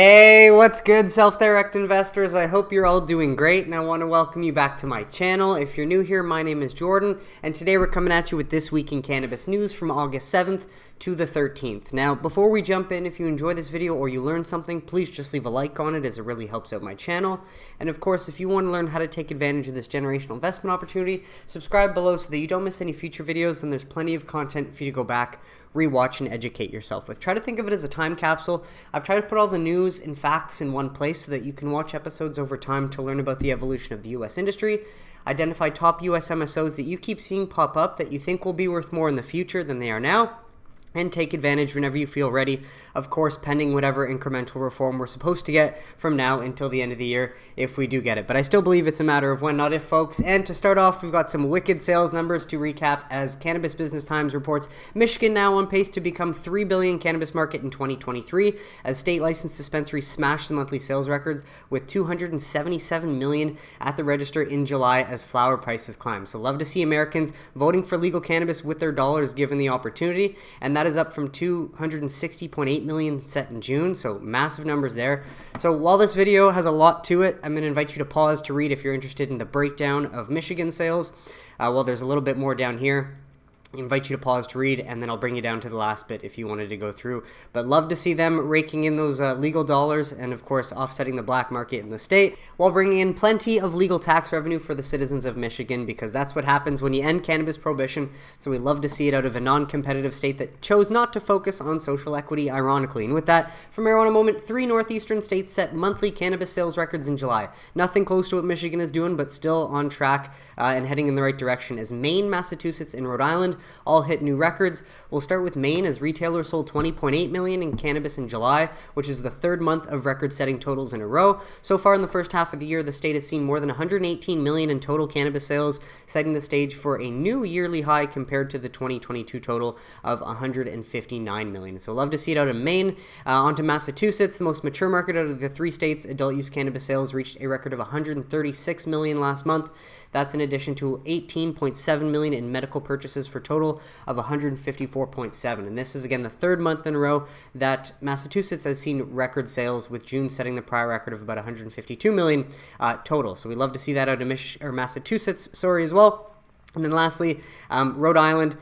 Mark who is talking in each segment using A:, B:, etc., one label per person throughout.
A: Hey, what's good, self-direct investors? I hope you're all doing great, and I want to welcome you back to my channel. If you're new here, my name is Jordan, and today we're coming at you with This Week in Cannabis news from August 7th to the 13th. Now, before we jump in, if you enjoy this video or you learn something, please just leave a like on it as it really helps out my channel. And of course, if you want to learn how to take advantage of this generational investment opportunity, subscribe below so that you don't miss any future videos, and there's plenty of content for you to go back, rewatch, and educate yourself with. Try to think of it as a time capsule. I've tried to put all the news and facts in one place so that you can watch episodes over time to learn about the evolution of the US industry, identify top US MSOs that you keep seeing pop up that you think will be worth more in the future than they are now, and take advantage whenever you feel ready, of course, pending whatever incremental reform we're supposed to get from now until the end of the year, if we do get it. But I still believe it's a matter of when, not if, folks. And to start off, we've got some wicked sales numbers to recap as Cannabis Business Times reports Michigan now on pace to become $3 billion cannabis market in 2023, as state licensed dispensaries smashed the monthly sales records with $277 million at the register in July as flower prices climb. So love to see Americans voting for legal cannabis with their dollars given the opportunity, and that is up from $260.8 million set in June, so massive numbers there. So while this video has a lot to it, I'm going to invite you to pause to read if you're interested in the breakdown of Michigan sales. Well, there's a little bit more down here. I invite you to pause to read, and then I'll bring you down to the last bit if you wanted to go through. But love to see them raking in those legal dollars and, of course, offsetting the black market in the state while bringing in plenty of legal tax revenue for the citizens of Michigan, because that's what happens when you end cannabis prohibition. So we love to see it out of a non-competitive state that chose not to focus on social equity, ironically. And with that, for Marijuana Moment, 3 Northeastern states set monthly cannabis sales records in July. Nothing close to what Michigan is doing, but still on track and heading in the right direction, as Maine, Massachusetts, and Rhode Island all hit new records. We'll start with Maine, as retailers sold $20.8 million in cannabis in July, which is the third month of record-setting totals in a row. So far in the first half of the year, the state has seen more than $118 million in total cannabis sales, setting the stage for a new yearly high compared to the 2022 total of $159 million. So love to see it out of Maine. On to Massachusetts, the most mature market out of the 3 states. Adult-use cannabis sales reached a record of $136 million last month. That's in addition to $18.7 million in medical purchases for a total of $154.7. And this is, again, the third month in a row that Massachusetts has seen record sales, with June setting the prior record of about $152 million total. So we love to see that out of Massachusetts, as well. And then lastly, Rhode Island,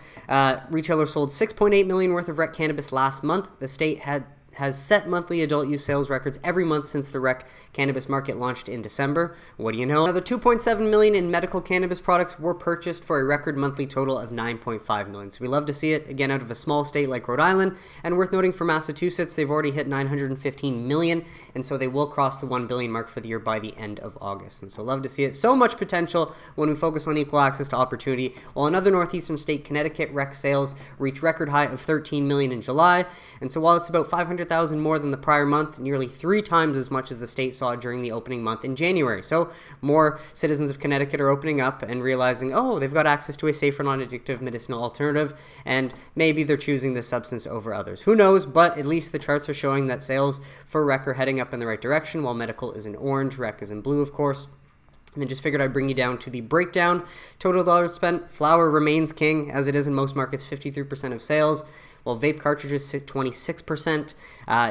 A: retailers sold $6.8 million worth of rec cannabis last month. The state has set monthly adult use sales records every month since the rec cannabis market launched in December. What do you know? Another $2.7 million in medical cannabis products were purchased for a record monthly total of $9.5 million. So we love to see it, again, out of a small state like Rhode Island. And worth noting for Massachusetts, they've already hit $915 million, and so they will cross the $1 billion mark for the year by the end of August. And so love to see it. So much potential when we focus on equal access to opportunity. While another Northeastern state, Connecticut, rec sales reached record high of $13 million in July. And so while it's about 500,000 more than the prior month, nearly 3 times as much as the state saw during the opening month in January. So more citizens of Connecticut are opening up and realizing, oh, they've got access to a safer, non-addictive medicinal alternative, and maybe they're choosing this substance over others. Who knows? But at least the charts are showing that sales for rec are heading up in the right direction, while medical is in orange, rec is in blue, of course. And then just figured I'd bring you down to the breakdown. Total dollars spent, flower remains king, as it is in most markets, 53% of sales. While vape cartridges sit 26%,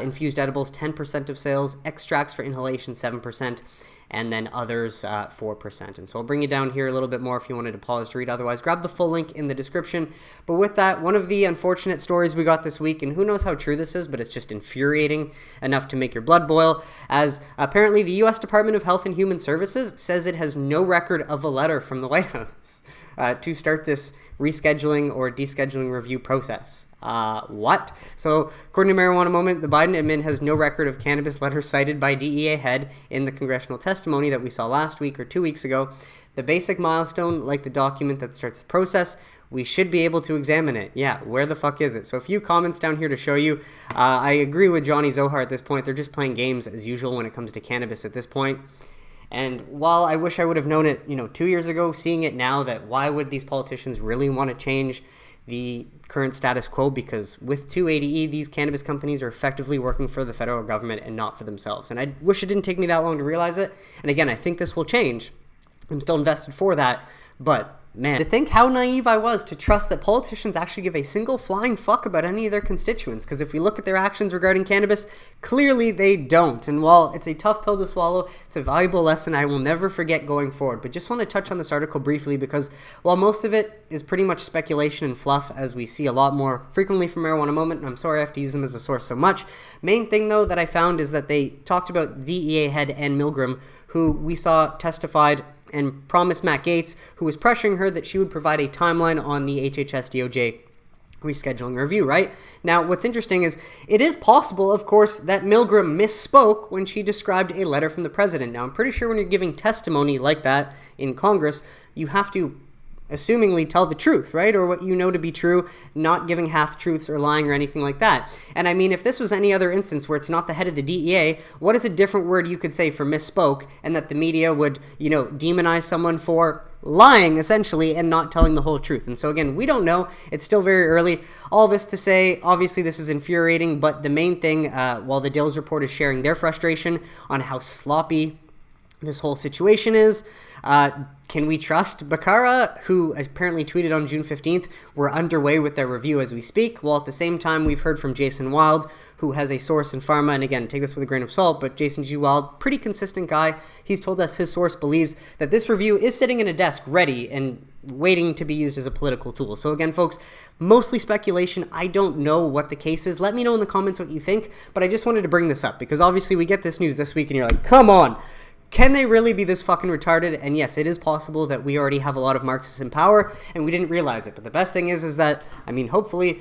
A: infused edibles 10% of sales, extracts for inhalation 7%, and then others 4%. And so I'll bring you down here a little bit more if you wanted to pause to read. Otherwise, grab the full link in the description. But with that, one of the unfortunate stories we got this week, and who knows how true this is, but it's just infuriating enough to make your blood boil, as apparently the U.S. Department of Health and Human Services says it has no record of a letter from the White House to start this rescheduling or descheduling review process. What? So, according to Marijuana Moment, the Biden admin has no record of cannabis letters cited by DEA head in the congressional testimony that we saw last week or 2 weeks ago. The basic milestone, like the document that starts the process, we should be able to examine it. Yeah, where the fuck is it? So a few comments down here to show you. I agree with Johnny Zohar at this point. They're just playing games as usual when it comes to cannabis at this point. And while I wish I would have known it, 2 years ago, seeing it now, that why would these politicians really want to change the current status quo? Because with 280E, these cannabis companies are effectively working for the federal government and not for themselves. And I wish it didn't take me that long to realize it. And again, I think this will change. I'm still invested for that, but man, to think how naive I was to trust that politicians actually give a single flying fuck about any of their constituents, because if we look at their actions regarding cannabis, clearly they don't. And while it's a tough pill to swallow, it's a valuable lesson I will never forget going forward. But just want to touch on this article briefly, because while most of it is pretty much speculation and fluff, as we see a lot more frequently from Marijuana Moment, and I'm sorry I have to use them as a source so much, main thing though that I found is that they talked about DEA head Ann Milgram, who we saw testified and promised Matt Gaetz, who was pressuring her that she would provide a timeline on the HHS DOJ rescheduling review, right? Now, what's interesting is it is possible, of course, that Milgram misspoke when she described a letter from the president. Now, I'm pretty sure when you're giving testimony like that in Congress, you have to assumingly tell the truth, right? Or what you know to be true, not giving half-truths or lying or anything like that. And I mean, if this was any other instance where it's not the head of the DEA, what is a different word you could say for misspoke, and that the media would, demonize someone for lying, essentially, and not telling the whole truth? And so again, we don't know. It's still very early. All this to say, obviously this is infuriating, but the main thing, while the Dills report is sharing their frustration on how sloppy this whole situation is, can we trust Baccara, who apparently tweeted on June 15th, we're underway with their review as we speak, while at the same time we've heard from Jason Wild, who has a source in Pharma, and again, take this with a grain of salt, but Jason G. Wild, pretty consistent guy. He's told us his source believes that this review is sitting in a desk ready and waiting to be used as a political tool. So again, folks, mostly speculation. I don't know what the case is. Let me know in the comments what you think, but I just wanted to bring this up because obviously we get this news this week and you're like, come on. Can they really be this fucking retarded? And yes, it is possible that we already have a lot of Marxists in power and we didn't realize it. But the best thing is that, hopefully,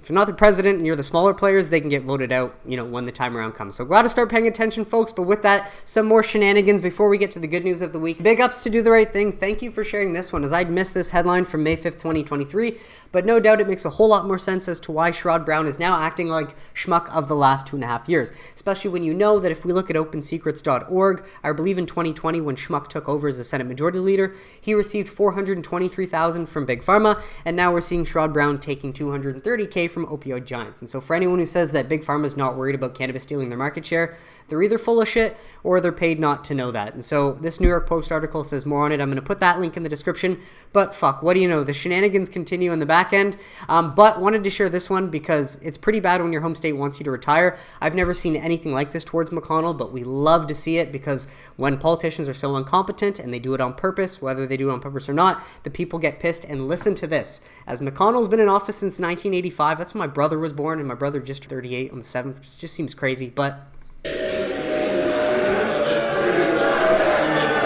A: if you're not the president and you're the smaller players, they can get voted out, when the time around comes. So glad to start paying attention, folks. But with that, some more shenanigans before we get to the good news of the week. Big ups to Do the Right Thing. Thank you for sharing this one, as I'd missed this headline from May 5th, 2023. But no doubt it makes a whole lot more sense as to why Sherrod Brown is now acting like Shmuck of the last 2.5 years. Especially when you know that if we look at opensecrets.org, I believe in 2020 when Shmuck took over as the Senate Majority Leader, he received $423,000 from Big Pharma, and now we're seeing Sherrod Brown taking $230K from opioid giants. And so for anyone who says that Big Pharma is not worried about cannabis stealing their market share, they're either full of shit or they're paid not to know that. And so this New York Post article says more on it. I'm going to put that link in the description. But fuck, what do you know? The shenanigans continue on the back end. But wanted to share this one because it's pretty bad when your home state wants you to retire. I've never seen anything like this towards McConnell, but we love to see it because when politicians are so incompetent and they do it on purpose, whether they do it on purpose or not, the people get pissed. And listen to this. As McConnell's been in office since 1985, that's when my brother was born, and my brother just 38 on the 7th, which just seems crazy, but it's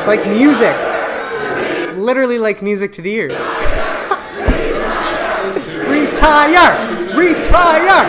A: like music. Literally like music to the ears. Retire! Retire!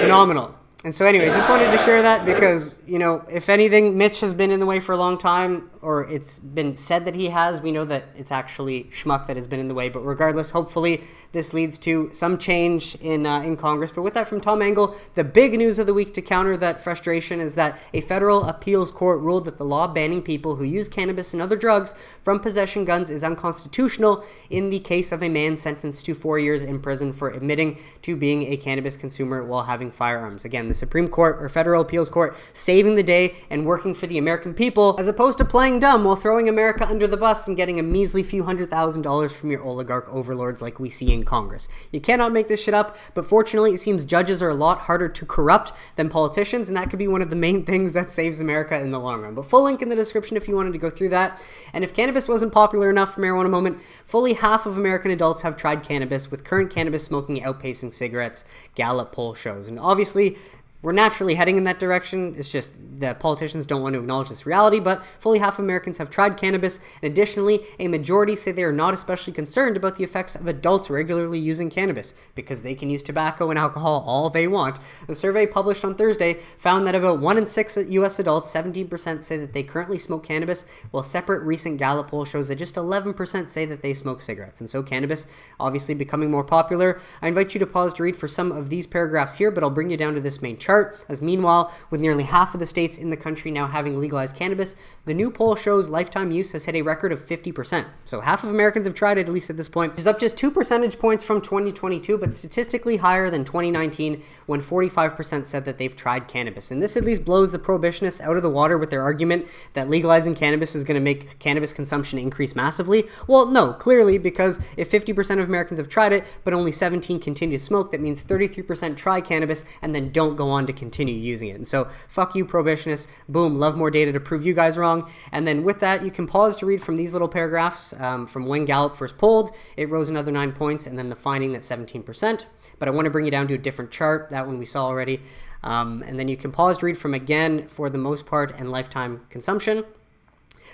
A: Phenomenal. And so anyways, just wanted to share that because, if anything, Mitch has been in the way for a long time, or it's been said that he has. We know that it's actually Shmuck that has been in the way. But regardless, hopefully this leads to some change in Congress. But with that from Tom Engel, the big news of the week to counter that frustration is that a federal appeals court ruled that the law banning people who use cannabis and other drugs from possession guns is unconstitutional in the case of a man sentenced to 4 years in prison for admitting to being a cannabis consumer while having firearms. Again, the Supreme Court or federal appeals court saving the day and working for the American people as opposed to playing dumb while throwing America under the bus and getting a measly few $100,000 from your oligarch overlords like we see in Congress. You cannot make this shit up, but fortunately it seems judges are a lot harder to corrupt than politicians, and that could be one of the main things that saves America in the long run. But full link in the description if you wanted to go through that. And if cannabis wasn't popular enough for Marijuana Moment, fully half of American adults have tried cannabis, with current cannabis smoking outpacing cigarettes, Gallup poll shows. And obviously, we're naturally heading in that direction. It's just that politicians don't want to acknowledge this reality, but fully half of Americans have tried cannabis, and additionally, a majority say they are not especially concerned about the effects of adults regularly using cannabis, because they can use tobacco and alcohol all they want. The survey published on Thursday found that about 1 in 6 U.S. adults, 17%, say that they currently smoke cannabis, while separate recent Gallup poll shows that just 11% say that they smoke cigarettes. And so cannabis obviously becoming more popular. I invite you to pause to read for some of these paragraphs here, but I'll bring you down to this main chart, as meanwhile, with nearly half of the states states in the country now having legalized cannabis, the new poll shows lifetime use has hit a record of 50%. So half of Americans have tried it, at least at this point, which is up just 2 percentage points from 2022, but statistically higher than 2019 when 45% said that they've tried cannabis. And this at least blows the prohibitionists out of the water with their argument that legalizing cannabis is going to make cannabis consumption increase massively. Well, no, clearly, because if 50% of Americans have tried it, but only 17 continue to smoke, that means 33% try cannabis and then don't go on to continue using it. And so, fuck you, prohibitionists. Boom, love more data to prove you guys wrong. And then with that, you can pause to read from these little paragraphs from when Gallup first polled. It rose another 9 points, and then the finding that 17%. But I want to bring you down to a different chart. That one we saw already. And then you can pause to read from, again, for the most part, and lifetime consumption.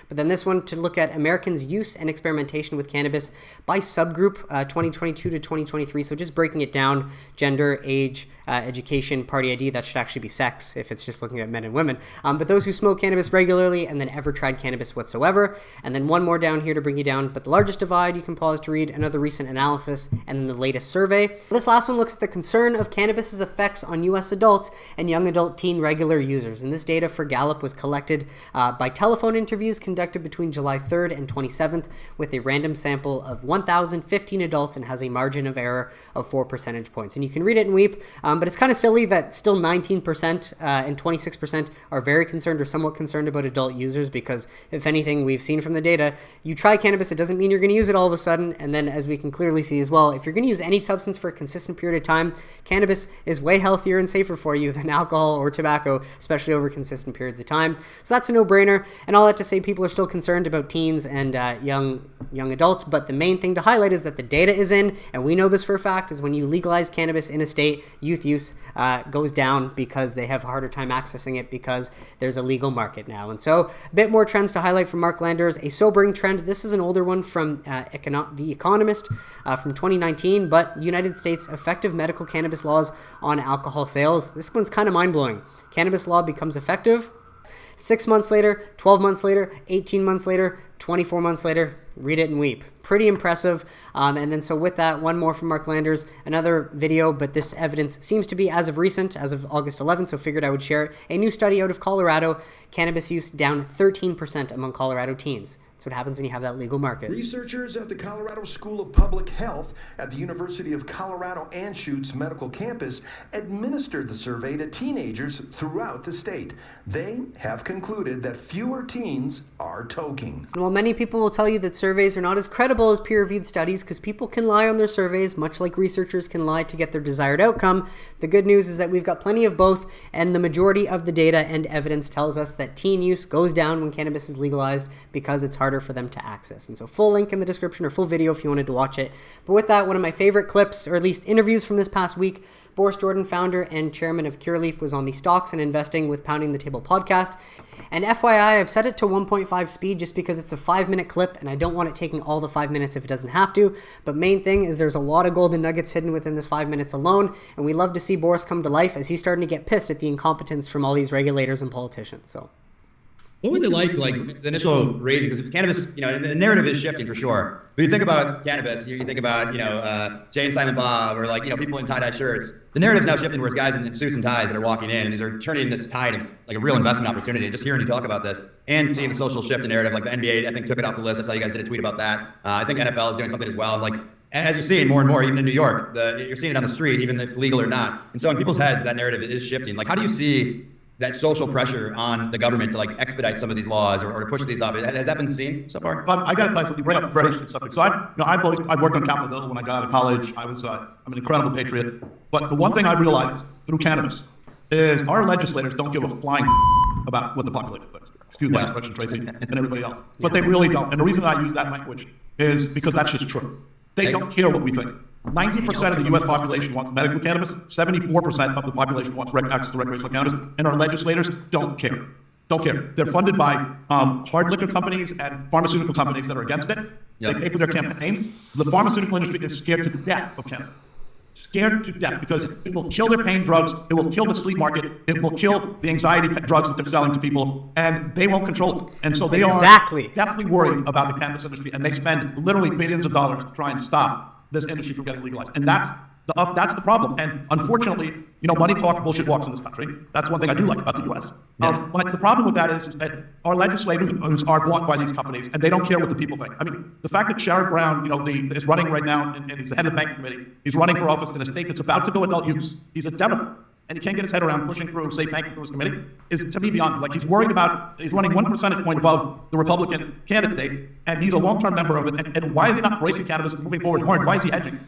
A: But then this one to look at Americans' use and experimentation with cannabis by subgroup 2022 to 2023. So just breaking it down, gender, age, education, party ID. That should actually be sex if it's just looking at men and women. But those who smoke cannabis regularly and then ever tried cannabis whatsoever. And then one more down here to bring you down. But the largest divide, you can pause to read another recent analysis and then the latest survey. This last one looks at the concern of cannabis's effects on U.S. adults and young adult teen regular users. And this data for Gallup was collected by telephone interviews conducted between July 3rd and 27th with a random sample of 1,015 adults and has a margin of error of 4 percentage points. And you can read it and weep, but it's kind of silly that still 19% and 26% are very concerned or somewhat concerned about adult users, because if anything, we've seen from the data, you try cannabis, it doesn't mean you're going to use it all of a sudden. And then as we can clearly see as well, if you're going to use any substance for a consistent period of time, cannabis is way healthier and safer for you than alcohol or tobacco, especially over consistent periods of time. So that's a no-brainer. And all that to say, people are still concerned about teens and young adults, but the main thing to highlight is that the data is in, and we know this for a fact, is when you legalize cannabis in a state, youth use goes down because they have a harder time accessing it because there's a legal market now. And so a bit more trends to highlight from Mark Landers. A sobering trend, this is an older one from the Economist from 2019, but United States effective medical cannabis laws on alcohol sales. This one's kind of mind-blowing. Cannabis law becomes effective 6 months later, 12 months later, 18 months later, 24 months later. Read it and weep. Pretty impressive. And then so with that, one more from Mark Landers, another video, but this evidence seems to be as of recent, as of August 11th, so figured I would share it. A new study out of Colorado, cannabis use down 13% among Colorado teens. That's what happens when you have that legal market.
B: Researchers at the Colorado School of Public Health at the University of Colorado Anschutz Medical Campus administered the survey to teenagers throughout the state. They have concluded that fewer teens are toking.
A: And while many people will tell you that surveys are not as credible as peer-reviewed studies because people can lie on their surveys, much like researchers can lie to get their desired outcome, the good news is that we've got plenty of both, and the majority of the data and evidence tells us that teen use goes down when cannabis is legalized because it's harder for them to access. And so full link in the description or full video if you wanted to watch it. But with that, one of my favorite clips, or at least interviews from this past week, Boris Jordan, founder and chairman of Cureleaf, was on the Stocks and Investing with Pounding the Table podcast. And FYI, I've set it to 1.5 speed just because it's a 5-minute clip and I don't want it taking all the 5 minutes if it doesn't have to. But main thing is there's a lot of golden nuggets hidden within this 5 minutes alone. And we love to see Boris come to life as he's starting to get pissed at the incompetence from all these regulators and politicians. So
C: what was it like the initial raising? Because cannabis, the narrative is shifting for sure. When you think about cannabis, you think about, Jay and Silent Bob or people in tie-dye shirts. The narrative's now shifting where it's guys in suits and ties that are walking in and these are turning this tide of a real investment opportunity. Just hearing you talk about this and seeing the social shift in narrative, the NBA, I think took it off the list. I saw you guys did a tweet about that. I think NFL is doing something as well. As you're seeing more and more, even in New York, you're seeing it on the street, even if it's legal or not. And so in people's heads, that narrative is shifting. How do you see that social pressure on the government to expedite some of these laws or to push these off? Has that been seen so far?
D: But I got to tell you something, bring up a very interesting subject. So I worked on Capitol Hill when I got out of college. I'm an incredible patriot. But the one thing I realized through cannabis is our legislators don't give a flying about what the population thinks. Excuse my expression, Tracy, and everybody else. But they really don't. And the reason I use that language is because that's just true. They don't care what we think. 90% of the U.S. population wants medical cannabis. 74% of the population wants access to recreational cannabis, and our legislators don't care. Don't care. They're funded by hard liquor companies and pharmaceutical companies that are against it. Yep. They pay for their campaigns. The pharmaceutical industry is scared to death of cannabis. Scared to death because it will kill their pain drugs. It will kill the sleep market. It will kill the anxiety drugs that they're selling to people, and they won't control it. And so they are definitely worried about the cannabis industry, and they spend literally billions of dollars to try and stop this industry from getting legalized. And that's That's the problem. And unfortunately, money talks, bullshit walks in this country. That's one thing I do like about the U.S. But the problem with that is that our legislators are bought by these companies, and they don't care what the people think. I mean, the fact that Sherrod Brown, is running right now, and he's the head of the banking committee, he's running for office in a state that's about to go adult use. He's a Democrat, and he can't get his head around pushing through safe banking through his committee, is to me beyond. Like, he's worried about, he's running 1 percentage point above the Republican candidate, and he's a long-term member of it. And why is he not embracing cannabis and moving forward more? Why is he hedging?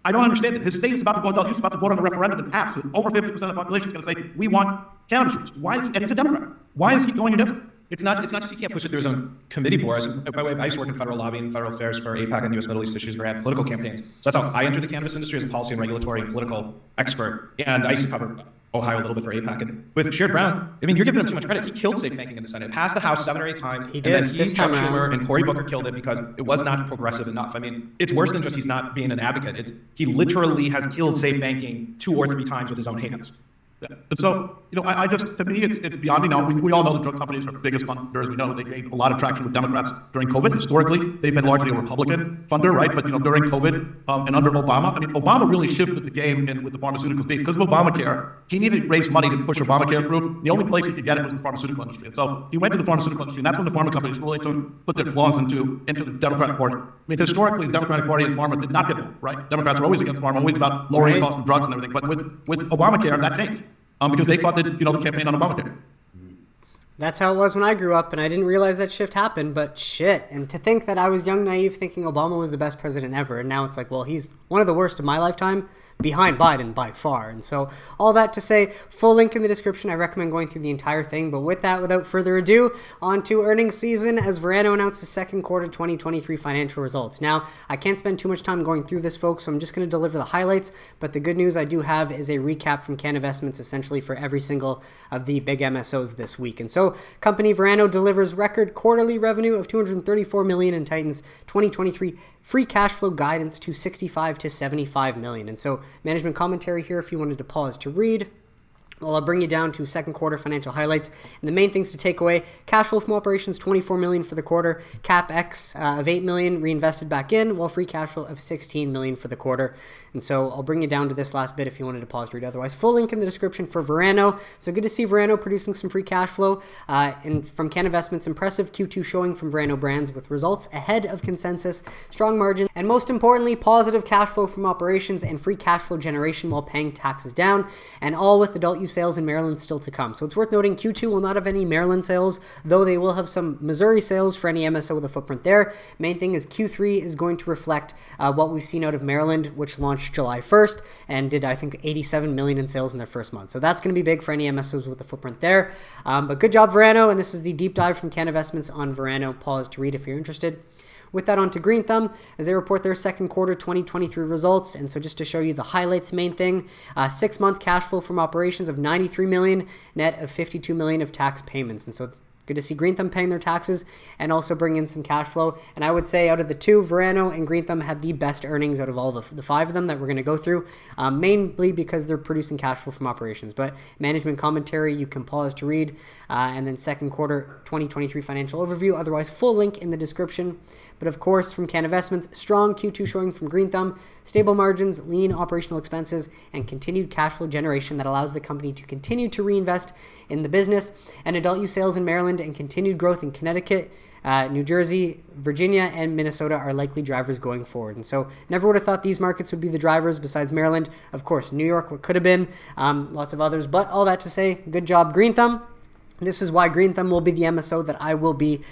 D: I don't understand it. His state is about to go adult use, about to vote on a referendum and pass. Over 50% of the population is going to say, we want cannabis use. Why is he, and he's a Democrat. Why is he going against it?
E: It's not just he can't push it through his own committee, Boris. By the way, I used to work in federal lobbying and federal affairs for APAC and U.S. Middle East issues where I had political campaigns. So that's how I entered the cannabis industry as a policy and regulatory and political expert. And I used to cover Ohio a little bit for APAC. And with Sherrod Brown, I mean, you're giving him too much credit. He killed safe banking in the Senate. It passed the House 7 or 8 times.
A: He did.
E: And then he, Chuck Schumer, and Cory
A: Mm-hmm.
E: Booker killed it because it was not progressive enough. I mean, it's worse than just he's not being an advocate. He literally has killed safe banking 2 or 3 times with his own hands.
D: Yeah. And so, I just, to me, it's beyond, we all know the drug companies are the biggest funders. We know they gained a lot of traction with Democrats during COVID. Historically, they've been largely a Republican funder, right? But, during COVID and under Obama, Obama really shifted the game with the pharmaceuticals. Because of Obamacare, he needed to raise money to push Obamacare through. The only place he could get it was the pharmaceutical industry. And so he went to the pharmaceutical industry, and that's when the pharma companies really put their claws into the Democratic Party. Historically, the Democratic Party and pharma did not get along, right? Democrats are always against pharma, always about lowering costs of drugs and everything. But with Obamacare, that changed. Because they funded, the campaign on Obamacare.
A: That's how it was when I grew up, and I didn't realize that shift happened, but shit. And to think that I was young, naive, thinking Obama was the best president ever, and now it's like, well, he's one of the worst of my lifetime, behind Biden by far. And so all that to say, full link in the description. I recommend going through the entire thing. But with that, without further ado, on to earnings season as Verano announced the second quarter 2023 financial results. Now, I can't spend too much time going through this, folks, so I'm just going to deliver the highlights. But the good news I do have is a recap from Cannabis essentially for every single of the big MSOs this week. And so company Verano delivers record quarterly revenue of $234 million and tightens 2023 free cash flow guidance to $65 to $75 million. And so management commentary here if you wanted to pause to read. Well, I'll bring you down to second quarter financial highlights. And the main things to take away: cash flow from operations, $24 million for the quarter, CapEx of $8 million reinvested back in, while free cash flow of $16 million for the quarter. And so I'll bring you down to this last bit if you wanted to pause to read. Otherwise, full link in the description for Verano. So good to see Verano producing some free cash flow. And from Cannabis, impressive Q2 showing from Verano brands with results ahead of consensus, strong margins, and most importantly, positive cash flow from operations and free cash flow generation while paying taxes down, and all with adult use sales in Maryland still to come. So it's worth noting Q2 will not have any Maryland sales, though they will have some Missouri sales for any MSO with a footprint there. Main thing is Q3 is going to reflect what we've seen out of Maryland, which launched July 1st and did, I think, $87 million in sales in their first month. So that's going to be big for any MSOs with a footprint there. But good job, Verano, and this is the deep dive from Cannabis on Verano. Pause to read if you're interested. With that, on to Green Thumb as they report their second quarter 2023 results. And so just to show you the highlights, main thing, 6-month cash flow from operations of $93 million, net of $52 million of tax payments. And so good to see Green Thumb paying their taxes and also bring in some cash flow. And I would say out of the two, Verano and Green Thumb had the best earnings out of all the 5 of them that we're going to go through, mainly because they're producing cash flow from operations. But management commentary, you can pause to read. And then second quarter 2023 financial overview. Otherwise, full link in the description. But of course, from Cannabis, strong Q2 showing from Green Thumb, stable margins, lean operational expenses, and continued cash flow generation that allows the company to continue to reinvest in the business. And adult use sales in Maryland and continued growth in Connecticut, New Jersey, Virginia, and Minnesota are likely drivers going forward. And so never would have thought these markets would be the drivers besides Maryland. Of course, New York, what could have been, lots of others. But all that to say, good job, Green Thumb. This is why Green Thumb will be the MSO that I will be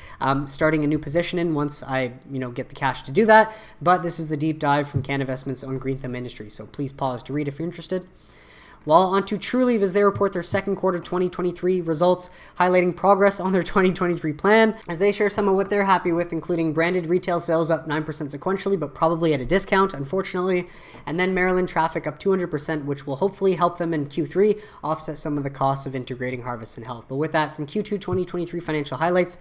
A: starting a new position in once I, get the cash to do that. But this is the deep dive from Cannabis on Green Thumb Industries. So please pause to read if you're interested. Well, on to Trulieve as they report their second quarter 2023 results, highlighting progress on their 2023 plan, as they share some of what they're happy with, including branded retail sales up 9% sequentially, but probably at a discount, unfortunately, and then Maryland traffic up 200%, which will hopefully help them in Q3 offset some of the costs of integrating Harvest and Health. But with that, from Q2 2023 financial highlights,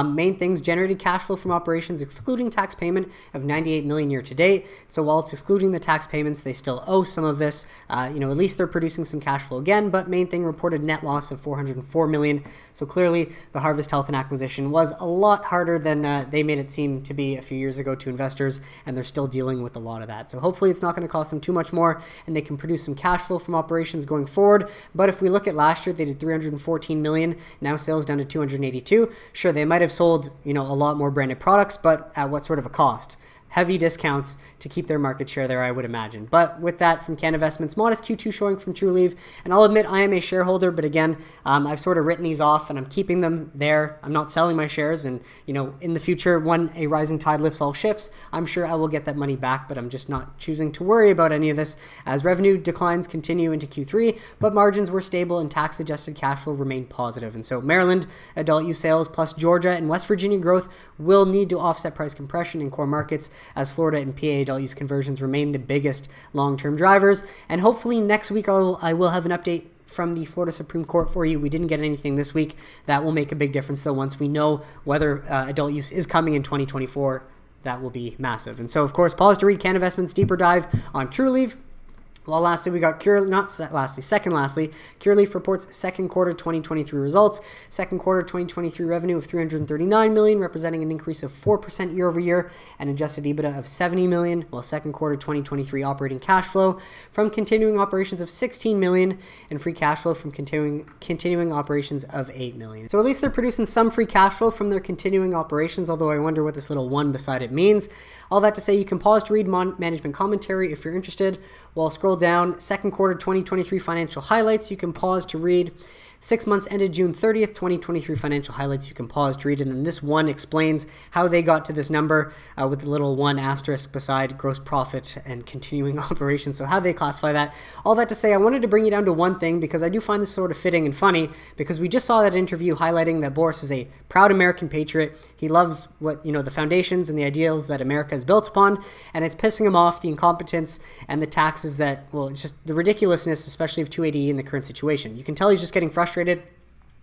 A: main things: generated cash flow from operations, excluding tax payment, of $98 million year to date. So while it's excluding the tax payments, they still owe some of this. At least they're producing producing some cash flow again, but main thing, reported net loss of $404 million. So clearly the Harvest Health and acquisition was a lot harder than they made it seem to be a few years ago to investors, and they're still dealing with a lot of that. So hopefully it's not going to cost them too much more, and they can produce some cash flow from operations going forward. But if we look at last year, they did $314 million, now sales down to $282. Sure, they might have sold, a lot more branded products, but at what sort of a cost? Heavy discounts to keep their market share there, I would imagine. But with that, from Cannabis, modest Q2 showing from Trulieve. And I'll admit I am a shareholder, but again, I've sort of written these off and I'm keeping them there. I'm not selling my shares. And, in the future, when a rising tide lifts all ships, I'm sure I will get that money back, but I'm just not choosing to worry about any of this as revenue declines continue into Q3, but margins were stable and tax-adjusted cash flow remained positive. And so Maryland adult use sales plus Georgia and West Virginia growth will need to offset price compression in core markets, as Florida and PA adult use conversions remain the biggest long-term drivers. And hopefully next week I will have an update from the Florida Supreme Court for you. We didn't get anything this week. That will make a big difference, though. Once we know whether adult use is coming in 2024, that will be massive. And so, of course, pause to read Cannabis deeper dive on Trulieve. Well, lastly, we got Curaleaf reports second quarter 2023 results. Second quarter 2023 revenue of $339 million, representing an increase of 4% year over year, and adjusted EBITDA of $70 million, while second quarter 2023 operating cash flow from continuing operations of $16 million, and free cash flow from continuing operations of $8 million. So at least they're producing some free cash flow from their continuing operations, although I wonder what this little one beside it means. All that to say, you can pause to read management commentary if you're interested. While scroll down, second quarter 2023 financial highlights, you can pause to read. 6 months ended June 30th, 2023 financial highlights, you can pause to read. And then this one explains how they got to this number with the little one asterisk beside gross profit and continuing operations. So how they classify that. All that to say, I wanted to bring you down to one thing because I do find this sort of fitting and funny because we just saw that interview highlighting that Boris is a proud American patriot. He loves what, the foundations and the ideals that America is built upon, and it's pissing him off the incompetence and the taxes that, it's just the ridiculousness, especially of 280E in the current situation. You can tell he's just getting frustrated.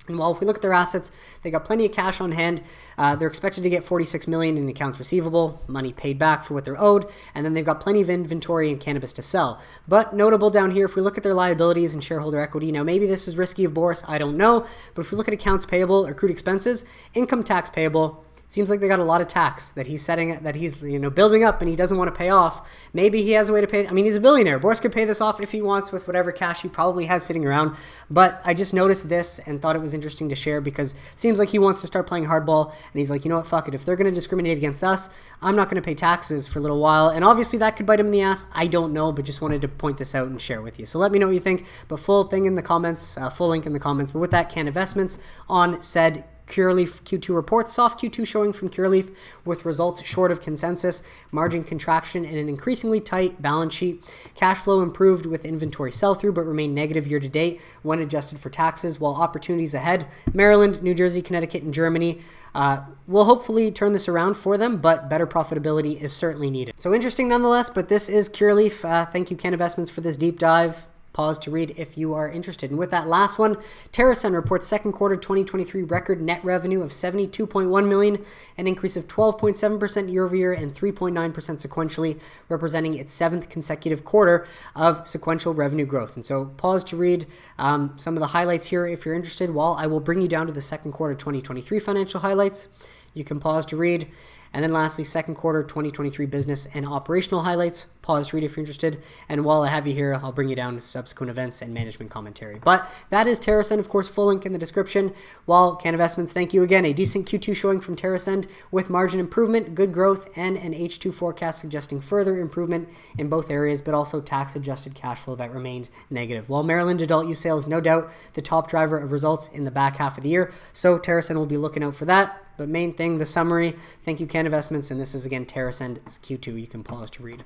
A: And while if we look at their assets, they got plenty of cash on hand. They're expected to get $46 million in accounts receivable, money paid back for what they're owed, and then they've got plenty of inventory and cannabis to sell. But notable down here, if we look at their liabilities and shareholder equity, now maybe this is risky of Boris, I don't know, but if we look at accounts payable, accrued expenses, income tax payable, seems like they got a lot of tax that he's building up and he doesn't want to pay off. Maybe he has a way to pay. I mean, he's a billionaire. Boris could pay this off if he wants with whatever cash he probably has sitting around. But I just noticed this and thought it was interesting to share because it seems like he wants to start playing hardball. And he's like, you know what, fuck it. If they're going to discriminate against us, I'm not going to pay taxes for a little while. And obviously that could bite him in the ass. I don't know, but just wanted to point this out and share with you. So let me know what you think. But full link in the comments. But with that, Cannabis on said Curaleaf Q2 reports, soft Q2 showing from Curaleaf with results short of consensus, margin contraction, and an increasingly tight balance sheet. Cash flow improved with inventory sell-through, but remained negative year to date when adjusted for taxes, while opportunities ahead, Maryland, New Jersey, Connecticut, and Germany, will hopefully turn this around for them, but better profitability is certainly needed. So interesting nonetheless, but this is Curaleaf. Thank you, Cannabis, for this deep dive. Pause to read if you are interested. And with that last one, Terra Sun reports second quarter 2023 record net revenue of $72.1 million, an increase of 12.7% year over year and 3.9% sequentially, representing its seventh consecutive quarter of sequential revenue growth. And so pause to read some of the highlights here if you're interested, while I will bring you down to the second quarter 2023 financial highlights. You can pause to read. And then lastly, second quarter 2023 business and operational highlights. Pause to read if you're interested. And while I have you here, I'll bring you down to subsequent events and management commentary. But that is Terra Sun, of course, full link in the description. While Cannabis, thank you again. A decent Q2 showing from Terra Sun with margin improvement, good growth, and an H2 forecast suggesting further improvement in both areas, but also tax-adjusted cash flow that remained negative. While Maryland adult use sales, no doubt, the top driver of results in the back half of the year. So Terra Sun will be looking out for that. But main thing, the summary. Thank you, Cannabis, and this is again Terra Sun. It's Q2. You can pause to read.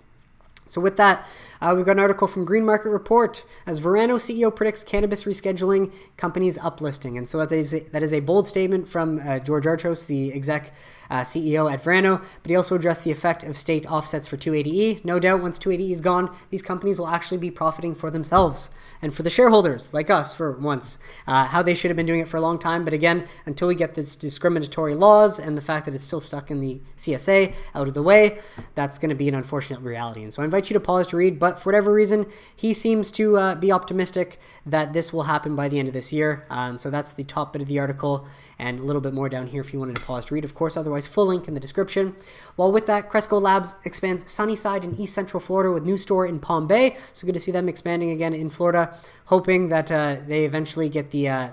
A: So with that, we've got an article from Green Market Report as Verano CEO predicts cannabis rescheduling, companies uplisting. And so that is a bold statement from George Archos, the exec CEO at Verano, but he also addressed the effect of state offsets for 280E. No doubt once 280E is gone, these companies will actually be profiting for themselves and for the shareholders like us for once, how they should have been doing it for a long time. But again, until we get this discriminatory laws and the fact that it's still stuck in the CSA out of the way, that's going to be an unfortunate reality. And so I invite invite you to pause to read, but for whatever reason, he seems to be optimistic that this will happen by the end of this year. And so that's the top bit of the article, and a little bit more down here if you wanted to pause to read. Of course, otherwise, full link in the description. While with that, Cresco Labs expands Sunnyside in East Central Florida with new store in Palm Bay. So good to see them expanding again in Florida, hoping that they eventually get the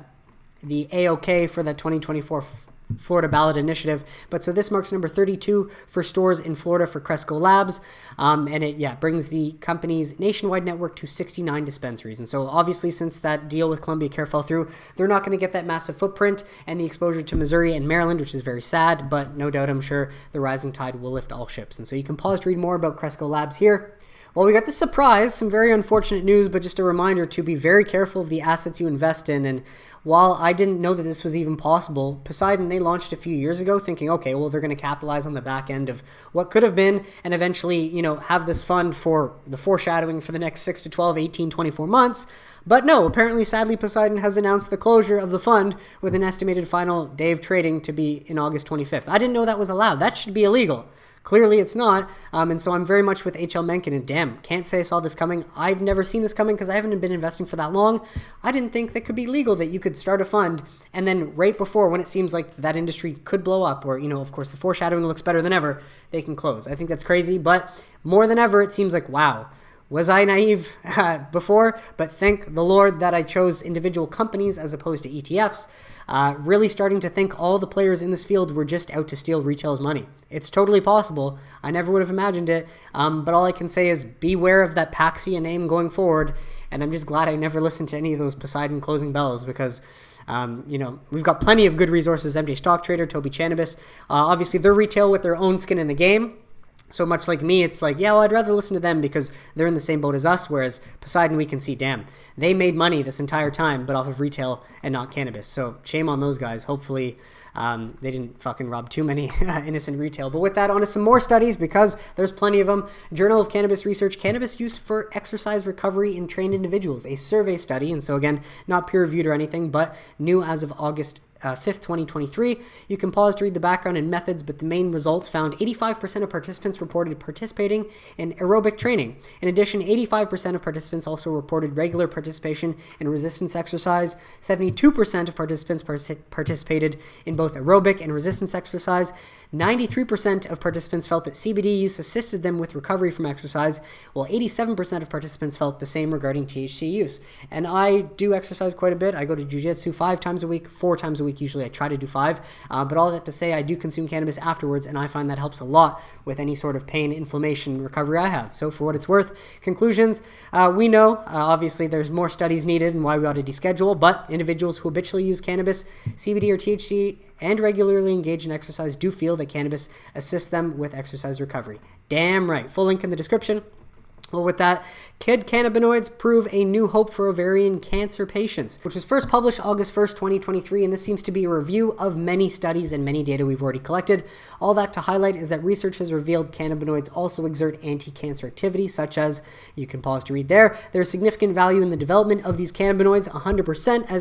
A: A-OK for that 2024 Florida ballot initiative. But so this marks number 32 for stores in Florida for Cresco Labs. And it brings the company's nationwide network to 69 dispensaries. And so obviously, since that deal with Columbia Care fell through, they're not going to get that massive footprint and the exposure to Missouri and Maryland, which is very sad, but no doubt I'm sure the rising tide will lift all ships. And so you can pause to read more about Cresco Labs here. Well, we got this surprise, some very unfortunate news, but just a reminder to be very careful of the assets you invest in. And while I didn't know that this was even possible, Poseidon, they launched a few years ago thinking, okay, well, they're going to capitalize on the back end of what could have been and eventually, have this fund for the foreshadowing for the next 6 to 12, 18, 24 months. But no, apparently, sadly, Poseidon has announced the closure of the fund with an estimated final day of trading to be in August 25th. I didn't know that was allowed. That should be illegal. Clearly it's not, and so I'm very much with H.L. Mencken, and damn, can't say I saw this coming. I've never seen this coming because I haven't been investing for that long. I didn't think that could be legal, that you could start a fund, and then right before, when it seems like that industry could blow up, or, of course, the foreshadowing looks better than ever, they can close. I think that's crazy, but more than ever, it seems like, wow. Was I naive before? But thank the Lord that I chose individual companies as opposed to ETFs. Really starting to think all the players in this field were just out to steal retail's money. It's totally possible. I never would have imagined it. But all I can say is beware of that Paxia name going forward. And I'm just glad I never listened to any of those Poseidon closing bells because we've got plenty of good resources. MJ Stock Trader, Toby Cannabis. Obviously, they're retail with their own skin in the game. So much like me, it's like, I'd rather listen to them because they're in the same boat as us, whereas Poseidon, we can see, damn, they made money this entire time, but off of retail and not cannabis. So shame on those guys. Hopefully they didn't fucking rob too many innocent retail. But with that, on to some more studies because there's plenty of them. Journal of Cannabis Research, Cannabis Use for Exercise Recovery in Trained Individuals, a survey study. And so again, not peer-reviewed or anything, but new as of August 5th, 2023. You can pause to read the background and methods, but the main results found 85% of participants reported participating in aerobic training. In addition, 85% of participants also reported regular participation in resistance exercise. 72% of participants participated in both aerobic and resistance exercise. 93% of participants felt that CBD use assisted them with recovery from exercise, while 87% of participants felt the same regarding THC use. And I do exercise quite a bit. I go to jiu-jitsu 5 times a week, 4 times a week usually. I try to do 5. But all that to say, I do consume cannabis afterwards, and I find that helps a lot with any sort of pain, inflammation, recovery I have. So for what it's worth, conclusions, we know, obviously, there's more studies needed and why we ought to deschedule, but individuals who habitually use cannabis, CBD or THC, and regularly engage in exercise do feel that cannabis assists them with exercise recovery. Damn right. Full link in the description. Well, with that, kid cannabinoids prove a new hope for ovarian cancer patients, which was first published August 1st, 2023, and this seems to be a review of many studies and many data we've already collected. All that to highlight is that research has revealed cannabinoids also exert anti-cancer activity, such as, you can pause to read there, there's significant value in the development of these cannabinoids 100%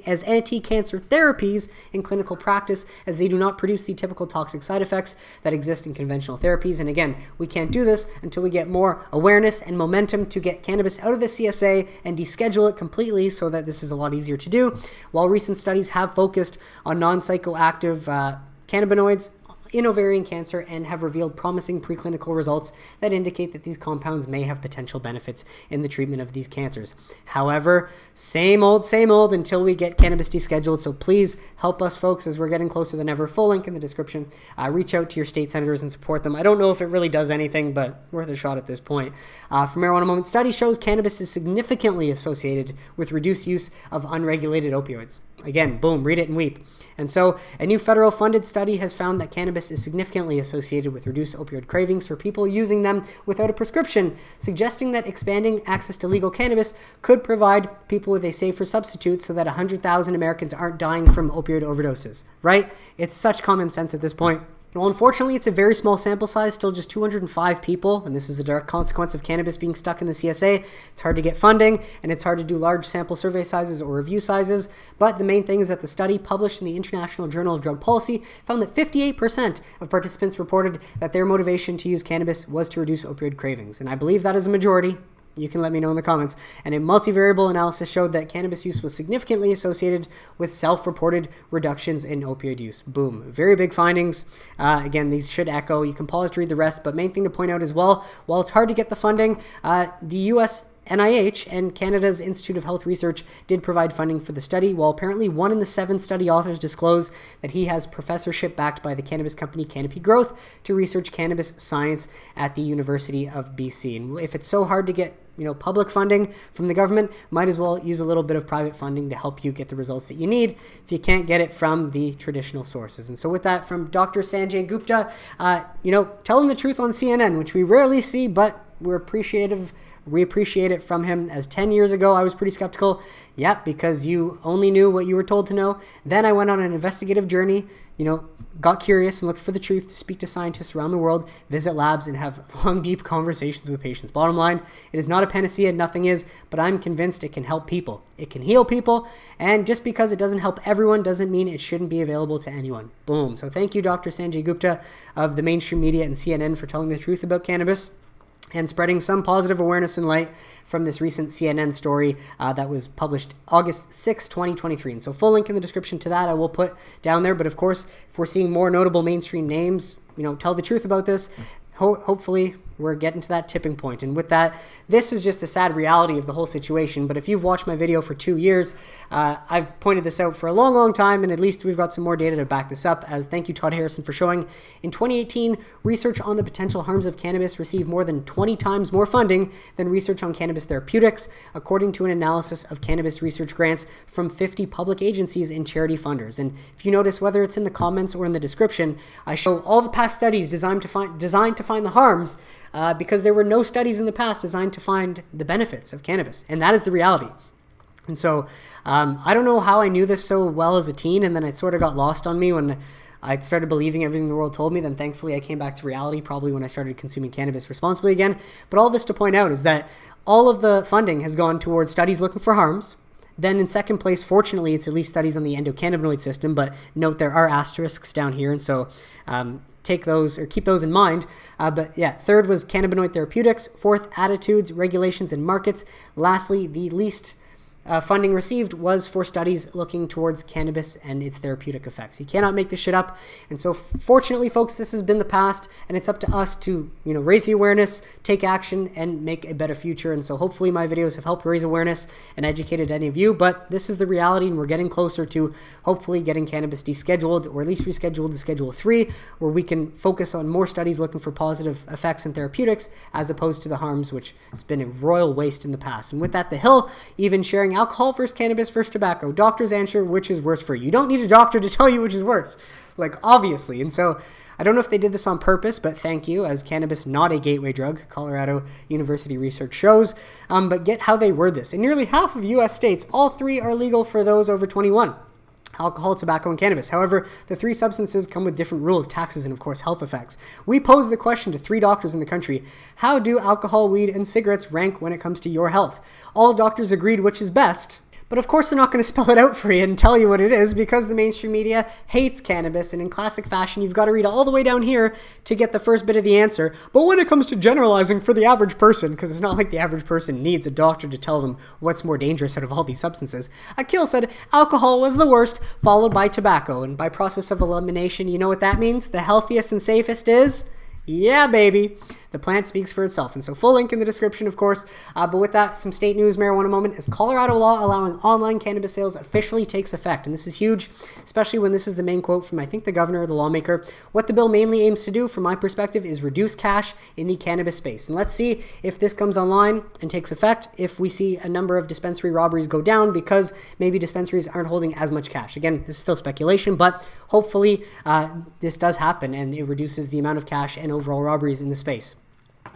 A: as anti-cancer therapies in clinical practice, as they do not produce the typical toxic side effects that exist in conventional therapies. And again, we can't do this until we get more awareness and momentum to get cannabis out of the CSA and deschedule it completely so that this is a lot easier to do. While recent studies have focused on non-psychoactive cannabinoids in ovarian cancer and have revealed promising preclinical results that indicate that these compounds may have potential benefits in the treatment of these cancers. However, same old until we get cannabis descheduled. So please help us, folks, as we're getting closer than ever. Full link in the description. Reach out to your state senators and support them. I don't know if it really does anything, but worth a shot at this point. For Marijuana Moment, study shows cannabis is significantly associated with reduced use of unregulated opioids. Again, boom, read it and weep. And so a new federal funded study has found that cannabis is significantly associated with reduced opioid cravings for people using them without a prescription, suggesting that expanding access to legal cannabis could provide people with a safer substitute so that 100,000 Americans aren't dying from opioid overdoses, right? It's such common sense at this point. Well, unfortunately, it's a very small sample size, still just 205 people, and this is a direct consequence of cannabis being stuck in the CSA. It's hard to get funding, and it's hard to do large sample survey sizes or review sizes, but the main thing is that the study published in the International Journal of Drug Policy found that 58% of participants reported that their motivation to use cannabis was to reduce opioid cravings, and I believe that is a majority. You can let me know in the comments. And a multivariable analysis showed that cannabis use was significantly associated with self-reported reductions in opioid use. Boom. Very big findings. Again, these should echo. You can pause to read the rest, but main thing to point out as well, while it's hard to get the funding, the U.S. NIH and Canada's Institute of Health Research did provide funding for the study, while apparently 1 in the 7 study authors disclosed that he has professorship backed by the cannabis company Canopy Growth to research cannabis science at the University of BC. And if it's so hard to get public funding from the government, might as well use a little bit of private funding to help you get the results that you need if you can't get it from the traditional sources. And so with that, from Dr. Sanjay Gupta, telling the truth on CNN, which we rarely see, but we're appreciative. We appreciate it from him, as 10 years ago I was pretty skeptical. Yep, because you only knew what you were told to know. Then I went on an investigative journey, got curious and looked for the truth, to speak to scientists around the world, visit labs, and have long, deep conversations with patients. Bottom line, it is not a panacea, nothing is, but I'm convinced it can help people. It can heal people, and just because it doesn't help everyone doesn't mean it shouldn't be available to anyone. Boom. So thank you, Dr. Sanjay Gupta of the mainstream media and CNN, for telling the truth about cannabis and spreading some positive awareness and light from this recent CNN story that was published August 6, 2023. And so full link in the description to that I will put down there. But of course, if we're seeing more notable mainstream names, tell the truth about this, hopefully we're getting to that tipping point. And with that, this is just a sad reality of the whole situation. But if you've watched my video for 2 years, I've pointed this out for a long, long time, and at least we've got some more data to back this up, as thank you, Todd Harrison, for showing. In 2018, research on the potential harms of cannabis received more than 20 times more funding than research on cannabis therapeutics, according to an analysis of cannabis research grants from 50 public agencies and charity funders. And if you notice, whether it's in the comments or in the description, I show all the past studies designed to find the harms, because there were no studies in the past designed to find the benefits of cannabis. And that is the reality. And so I don't know how I knew this so well as a teen, and then it sort of got lost on me when I started believing everything the world told me. Then thankfully I came back to reality, probably when I started consuming cannabis responsibly again. But all this to point out is that all of the funding has gone towards studies looking for harms. Then in second place, fortunately, it's at least studies on the endocannabinoid system, but note there are asterisks down here, and so take those or keep those in mind. But yeah, third was cannabinoid therapeutics. Fourth, attitudes, regulations, and markets. Lastly, the least funding received was for studies looking towards cannabis and its therapeutic effects. You cannot make this shit up. And so fortunately, folks, this has been the past, and it's up to us to, raise the awareness, take action, and make a better future. And so hopefully my videos have helped raise awareness and educated any of you, but this is the reality, and we're getting closer to hopefully getting cannabis descheduled, or at least rescheduled to Schedule 3, where we can focus on more studies looking for positive effects and therapeutics, as opposed to the harms, which has been a royal waste in the past. And with that, The Hill even sharing alcohol versus cannabis versus tobacco. Doctors answer which is worse for you. You don't need a doctor to tell you which is worse, obviously. And so I don't know if they did this on purpose, but thank you, as cannabis not a gateway drug, Colorado University research shows. But get how they word this. In nearly half of U.S. states, all three are legal for those over 21. Alcohol, tobacco, and cannabis. However, the three substances come with different rules, taxes, and of course health effects. We posed the question to 3 doctors in the country: how do alcohol, weed, and cigarettes rank when it comes to your health? All doctors agreed which is best. But of course they're not going to spell it out for you and tell you what it is, because the mainstream media hates cannabis, and in classic fashion you've got to read all the way down here to get the first bit of the answer. But when it comes to generalizing for the average person, because it's not like the average person needs a doctor to tell them what's more dangerous out of all these substances, Akil said alcohol was the worst, followed by tobacco. And by process of elimination, you know what that means? The healthiest and safest is? Yeah, baby. The plant speaks for itself. And so full link in the description, of course. But with that, some state news, marijuana moment, as Colorado law allowing online cannabis sales officially takes effect. And this is huge, especially when this is the main quote from, I think, the governor or the lawmaker. What the bill mainly aims to do, from my perspective, is reduce cash in the cannabis space. And let's see if this comes online and takes effect, if we see a number of dispensary robberies go down because maybe dispensaries aren't holding as much cash. Again, this is still speculation, but hopefully this does happen and it reduces the amount of cash and overall robberies in the space.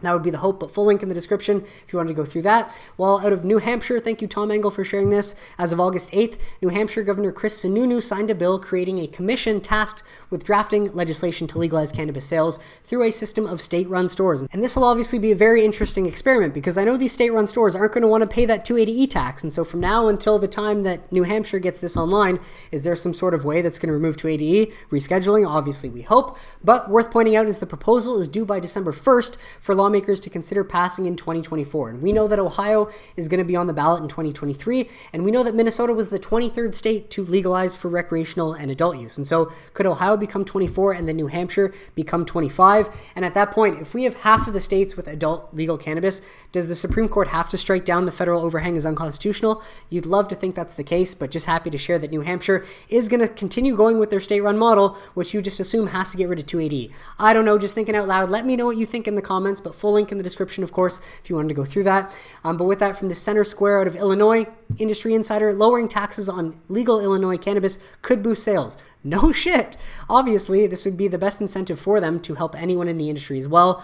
A: That would be the hope, but full link in the description if you wanted to go through that. While out of New Hampshire, thank you, Tom Engel, for sharing this. As of August 8th, New Hampshire Governor Chris Sununu signed a bill creating a commission tasked with drafting legislation to legalize cannabis sales through a system of state-run stores. And this will obviously be a very interesting experiment because I know these state-run stores aren't going to want to pay that 280E tax. And so from now until the time that New Hampshire gets this online, is there some sort of way that's going to remove 280E? Rescheduling? Obviously, we hope. But worth pointing out is the proposal is due by December 1st for lawmakers to consider passing in 2024. And we know that Ohio is going to be on the ballot in 2023, and we know that Minnesota was the 23rd state to legalize for recreational and adult use. And so could Ohio become 24 and then New Hampshire become 25? And at that point, if we have half of the states with adult legal cannabis, does the Supreme Court have to strike down the federal overhang as unconstitutional? You'd love to think that's the case, but just happy to share that New Hampshire is going to continue going with their state-run model, which you just assume has to get rid of 280E. I don't know, just thinking out loud. Let me know what you think in the comments, but full link in the description, of course, if you wanted to go through that. But with that, from the Center Square out of Illinois, Industry Insider, lowering taxes on legal Illinois cannabis could boost sales. No shit. Obviously, this would be the best incentive for them to help anyone in the industry as well,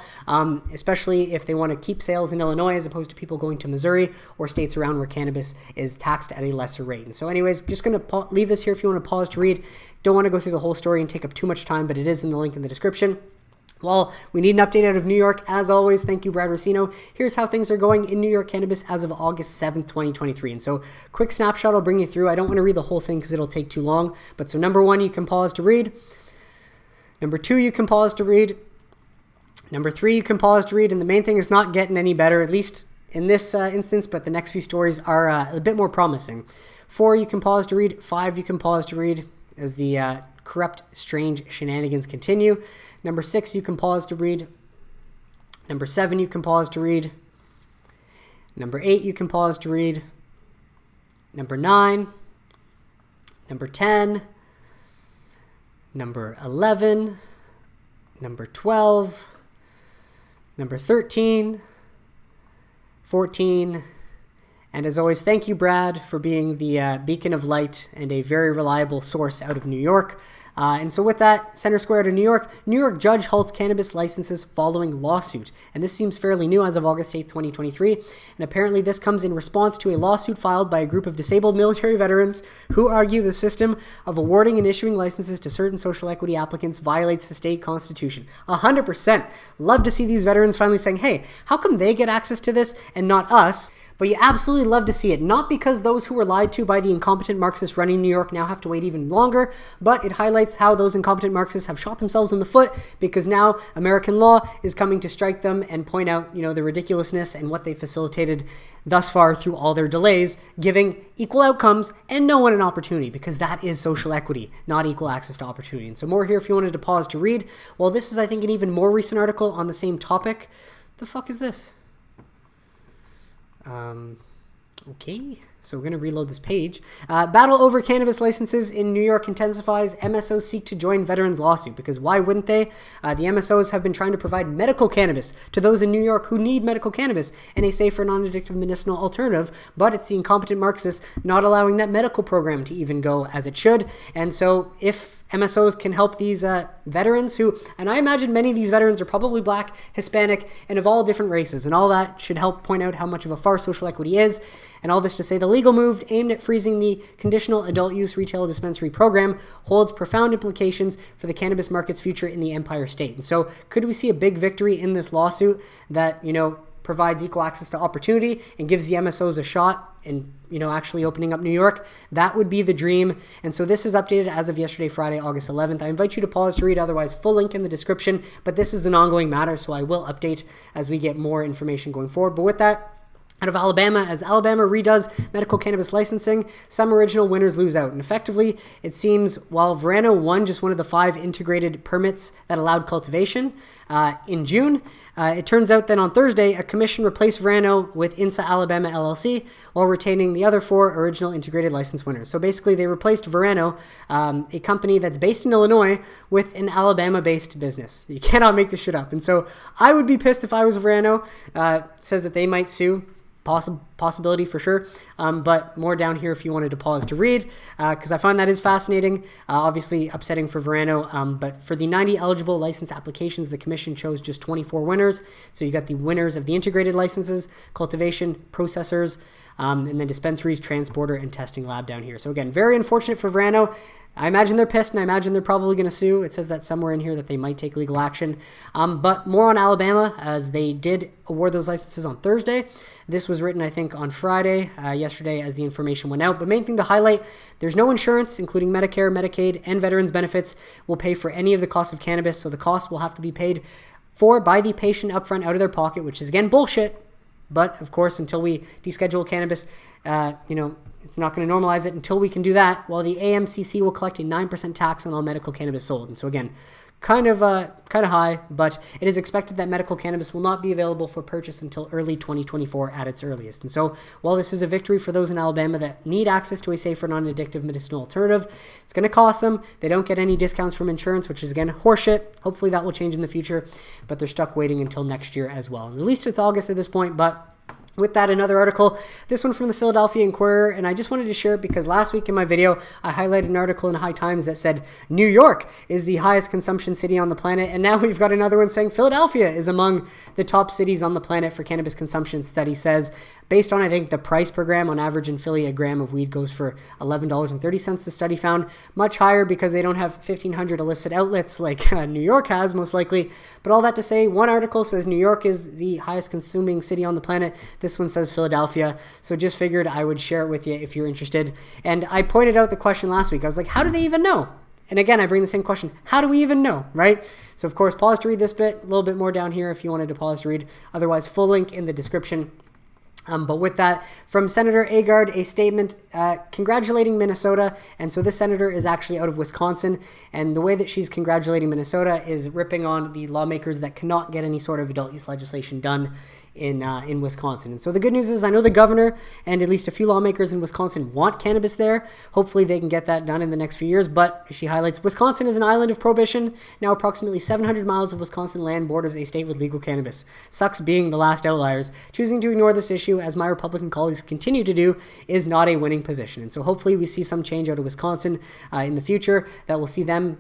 A: especially if they want to keep sales in Illinois as opposed to people going to Missouri or states around where cannabis is taxed at a lesser rate. And so anyways, just going to leave this here if you want to pause to read. Don't want to go through the whole story and take up too much time, but it is in the link in the description. Well, we need an update out of New York. As always, thank you, Brad Racino. Here's how things are going in New York cannabis as of August 7th, 2023. And so, quick snapshot I'll bring you through. I don't want to read the whole thing because it'll take too long. But so, number 1, you can pause to read. Number 2, you can pause to read. Number 3, you can pause to read. And the main thing is not getting any better, at least in this instance, but the next few stories are a bit more promising. 4, you can pause to read. 5, you can pause to read as the corrupt, strange shenanigans continue. Number 6, you can pause to read. Number 7, you can pause to read. Number 8, you can pause to read. Number 9. Number 10. Number 11. Number 12. Number 13. 14. And as always, thank you, Brad, for being the beacon of light and a very reliable source out of New York. And so with that, Center Square to New York judge halts cannabis licenses following lawsuit. And this seems fairly new as of August 8th, 2023. And apparently this comes in response to a lawsuit filed by a group of disabled military veterans who argue the system of awarding and issuing licenses to certain social equity applicants violates the state constitution. 100%. Love to see these veterans finally saying, hey, how come they get access to this and not us? But you absolutely love to see it, not because those who were lied to by the incompetent Marxists running New York now have to wait even longer, but it highlights how those incompetent Marxists have shot themselves in the foot because now American law is coming to strike them and point out, the ridiculousness and what they facilitated thus far through all their delays, giving equal outcomes and no one an opportunity because that is social equity, not equal access to opportunity. And so more here if you wanted to pause to read. Well, this is, I think, an even more recent article on the same topic. The fuck is this? Okay, so we're going to reload this page. Battle over cannabis licenses in New York intensifies. MSOs seek to join veterans lawsuit because why wouldn't they? The MSOs have been trying to provide medical cannabis to those in New York who need medical cannabis and a safer, non-addictive medicinal alternative, but it's the incompetent Marxists not allowing that medical program to even go as it should. And so if MSOs can help these veterans who, and I imagine many of these veterans are probably Black, Hispanic, and of all different races, and all that should help point out how much of a farce social equity is. And all this to say the legal move aimed at freezing the conditional adult use retail dispensary program holds profound implications for the cannabis market's future in the Empire State. And so could we see a big victory in this lawsuit that, provides equal access to opportunity and gives the MSOs a shot in, actually opening up New York? That would be the dream. And so this is updated as of yesterday, Friday, August 11th. I invite you to pause to read, otherwise full link in the description, but this is an ongoing matter, so I will update as we get more information going forward. But with that, out of Alabama, as Alabama redoes medical cannabis licensing, some original winners lose out. And effectively, it seems while Verano won just one of the 5 integrated permits that allowed cultivation in June, it turns out that on Thursday, a commission replaced Verano with Alabama LLC while retaining the other 4 original integrated license winners. So basically, they replaced Verano, a company that's based in Illinois, with an Alabama-based business. You cannot make this shit up. And so I would be pissed if I was Verano. Says that they might sue. possibility for sure, but more down here if you wanted to pause to read, because I find that is fascinating. Obviously upsetting for Verano, but for the 90 eligible license applications, the commission chose just 24 winners. So you got the winners of the integrated licenses, cultivation, processors, and then dispensaries, transporter, and testing lab down here. So again, very unfortunate for Verano. I imagine they're pissed, and I imagine they're probably going to sue. It says that somewhere in here that they might take legal action. But more on Alabama, as they did award those licenses on Thursday. This was written, I think, on Friday, yesterday, as the information went out. But main thing to highlight, there's no insurance, including Medicare, Medicaid, and veterans benefits, will pay for any of the costs of cannabis. So the cost will have to be paid for by the patient upfront out of their pocket, which is, again, bullshit. But, of course, until we deschedule cannabis, it's not going to normalize it until we can do that, while the AMCC will collect a 9% tax on all medical cannabis sold. And so, again, kind of high, but it is expected that medical cannabis will not be available for purchase until early 2024 at its earliest. And so, while this is a victory for those in Alabama that need access to a safer, non-addictive medicinal alternative, it's going to cost them. They don't get any discounts from insurance, which is, again, horseshit. Hopefully that will change in the future, but they're stuck waiting until next year as well. And at least it's August at this point, but with that, another article, this one from the Philadelphia Inquirer, and I just wanted to share it because last week in my video, I highlighted an article in High Times that said New York is the highest consumption city on the planet, and now we've got another one saying Philadelphia is among the top cities on the planet for cannabis consumption. Study says, based on, I think, the price per gram, on average in Philly, a gram of weed goes for $11.30, the study found. Much higher because they don't have 1,500 illicit outlets like New York has, most likely. But all that to say, one article says New York is the highest consuming city on the planet. This one says Philadelphia. So just figured I would share it with you if you're interested. And I pointed out the question last week. I was like, how do they even know? And again, I bring the same question. How do we even know, right? So, of course, pause to read this bit. A little bit more down here if you wanted to pause to read. Otherwise, full link in the description. But with that, from Senator Agard, a statement congratulating Minnesota. And so this senator is actually out of Wisconsin. And the way that she's congratulating Minnesota is ripping on the lawmakers that cannot get any sort of adult use legislation done in Wisconsin. And so the good news is I know the governor and at least a few lawmakers in Wisconsin want cannabis there. Hopefully they can get that done in the next few years. But she highlights Wisconsin is an island of prohibition. Now approximately 700 miles of Wisconsin land borders a state with legal cannabis. Sucks being the last outliers. Choosing to ignore this issue, as my Republican colleagues continue to do, is not a winning position. And so hopefully we see some change out of Wisconsin in the future that will see them,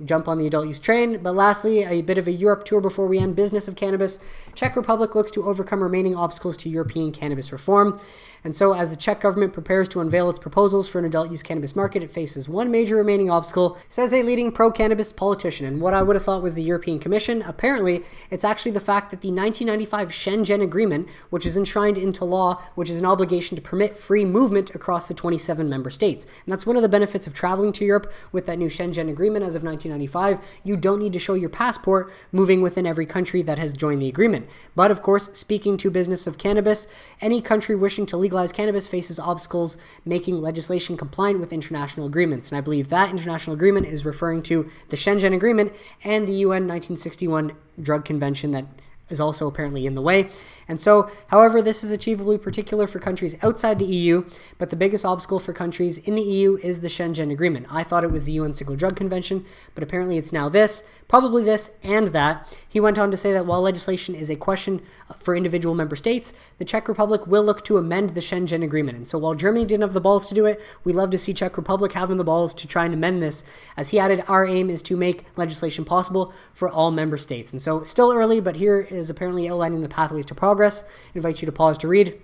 A: jump on the adult use train. But lastly, a bit of a Europe tour before we end business of cannabis. Czech Republic looks to overcome remaining obstacles to European cannabis reform. And so as the Czech government prepares to unveil its proposals for an adult use cannabis market, it faces one major remaining obstacle, says a leading pro-cannabis politician. And what I would have thought was the European Commission, apparently it's actually the fact that the 1995 Schengen Agreement, which is enshrined into law, which is an obligation to permit free movement across the 27 member states. And that's one of the benefits of traveling to Europe with that new Schengen Agreement as of 1995. You don't need to show your passport moving within every country that has joined the agreement. But of course, speaking to business of cannabis, any country wishing to legalize cannabis faces obstacles making legislation compliant with international agreements. And I believe that international agreement is referring to the Schengen Agreement and the UN 1961 Drug Convention that is also apparently in the way. And so, however, this is achievably particular for countries outside the EU, but the biggest obstacle for countries in the EU is the Schengen Agreement. I thought it was the UN Single Drug Convention, but apparently it's now this, probably this and that. He went on to say that while legislation is a question for individual member states, the Czech Republic will look to amend the Schengen Agreement. And so while Germany didn't have the balls to do it, we love to see Czech Republic having the balls to try and amend this. As he added, our aim is to make legislation possible for all member states. And so it's still early, but here is apparently outlining the pathways to progress. I invite you to pause to read.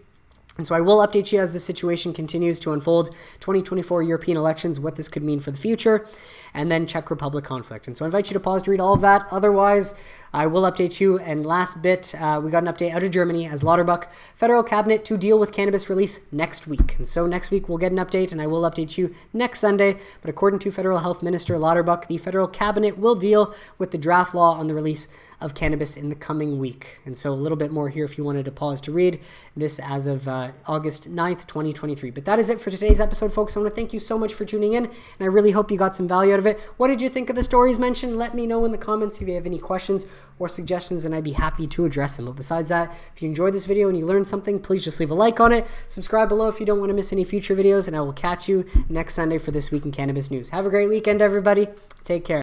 A: And so I will update you as the situation continues to unfold. 2024 European elections, what this could mean for the future, and then Czech Republic conflict. And so I invite you to pause to read all of that. Otherwise, I will update you. And last bit, we got an update out of Germany as Lauterbach, federal cabinet to deal with cannabis release next week. And so next week we'll get an update, and I will update you next Sunday. But according to Federal Health Minister Lauterbach, the federal cabinet will deal with the draft law on the release of cannabis in the coming week. And so a little bit more here if you wanted to pause to read this as of August 9th, 2023. But that is it for today's episode, folks. I want to thank you so much for tuning in, and I really hope you got some value out of it. What did you think of the stories mentioned? Let me know in the comments if you have any questions or suggestions, and I'd be happy to address them. But besides that, if you enjoyed this video and you learned something, please just leave a like on it. Subscribe below if you don't want to miss any future videos, and I will catch you next Sunday for This Week in Cannabis News. Have a great weekend, everybody. Take care.